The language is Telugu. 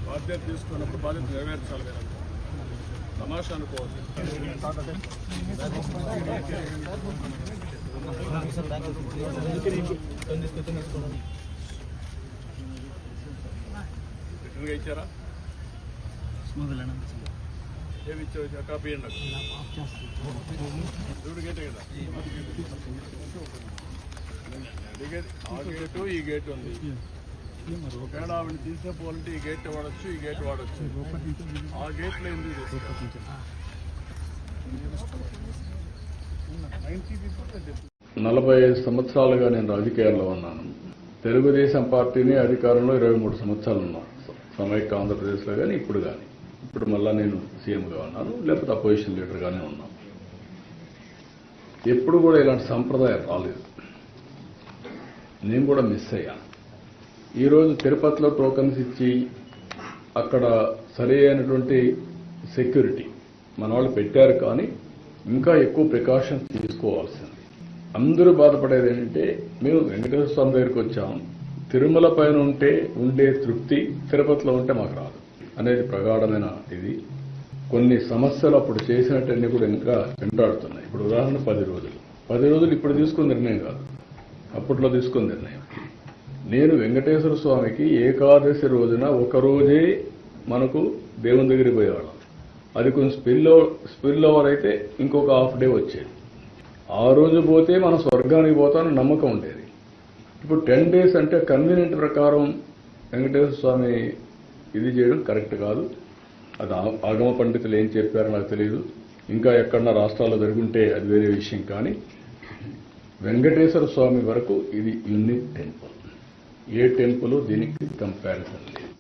బాధ్యత తీసుకున్నప్పుడు బాధ్యత నెరవేర్చాలి కదా, తమాషా అనుకోవచ్చు. రిటర్న్గా ఇచ్చారా? ఏమి ఇచ్చావు? కాపీ అండి చూడు, గేటే కదా, ఆ గేటు ఈ గేటు ఉంది. ఒకవేళ ఆవిడ తీసేపోవాలంటే ఈ గేట్ వాడచ్చు, ఈ గేట్ వాడచ్చు. ఆ గేట్లో ఎందుకు తీసుకోవాలి? 45 సంవత్సరాలుగా నేను రాజకీయాల్లో ఉన్నాను. తెలుగుదేశం పార్టీని అధికారంలో 23 సంవత్సరాలు ఉన్నాను. సమైక్య ఆంధ్రప్రదేశ్లో కానీ ఇప్పుడు కానీ. ఇప్పుడు మళ్ళా నేను సీఎంగా ఉన్నాను, లేకపోతే అపోజిషన్ లీడర్గానే ఉన్నాను. ఎప్పుడు కూడా ఇలాంటి సంప్రదాయం రాలేదు. నేను కూడా మిస్ అయ్యాను. ఈరోజు తిరుపతిలో టోకన్స్ ఇచ్చి అక్కడ సరి అయినటువంటి సెక్యూరిటీ మన వాళ్ళు పెట్టారు, కానీ ఇంకా ఎక్కువ ప్రికాషన్స్ తీసుకోవాల్సింది. అందరూ బాధపడేది ఏంటంటే, మేము వెంకటేశ్వర స్వామి దగ్గరికి వచ్చాము, తిరుమల పైన ఉండే తృప్తి తిరుపతిలో ఉంటే మాకు రాదు అనేది ప్రగాఢమైన ఇది. కొన్ని సమస్యలు అప్పుడు చేసినట్టన్నీ కూడా ఇంకా వెంటాడుతున్నాయి. ఇప్పుడు ఉదాహరణ 10 రోజులు ఇప్పుడు తీసుకున్న నిర్ణయం కాదు, అప్పట్లో తీసుకున్న నిర్ణయం. నేను వెంకటేశ్వర స్వామికి ఏకాదశి రోజున ఒకరోజే మనకు దేవుని దగ్గరికి పోయేవాళ్ళం. అది కొంచెం స్పిల్ ఓవర్ అయితే ఇంకొక హాఫ్ డే వచ్చేది. ఆ రోజు పోతే మనం స్వర్గానికి పోతామని నమ్మకం ఉండేది. ఇప్పుడు 10 డేస్ అంటే కన్వీనియంట్ ప్రకారం వెంకటేశ్వర స్వామి ఇది చేయడం కరెక్ట్ కాదు. అది ఆగమ పండితులు ఏం చెప్పారో నాకు తెలియదు. ఇంకా ఎక్కడన్నా రాష్ట్రాల్లో జరుగుంటే అది వేరే విషయం. కానీ వెంకటేశ్వర స్వామి వరకు ఇది యూనిక్ టెంపుల్. ఏ టెంపుల్ దీనికి కంపారిజన్ లేదు.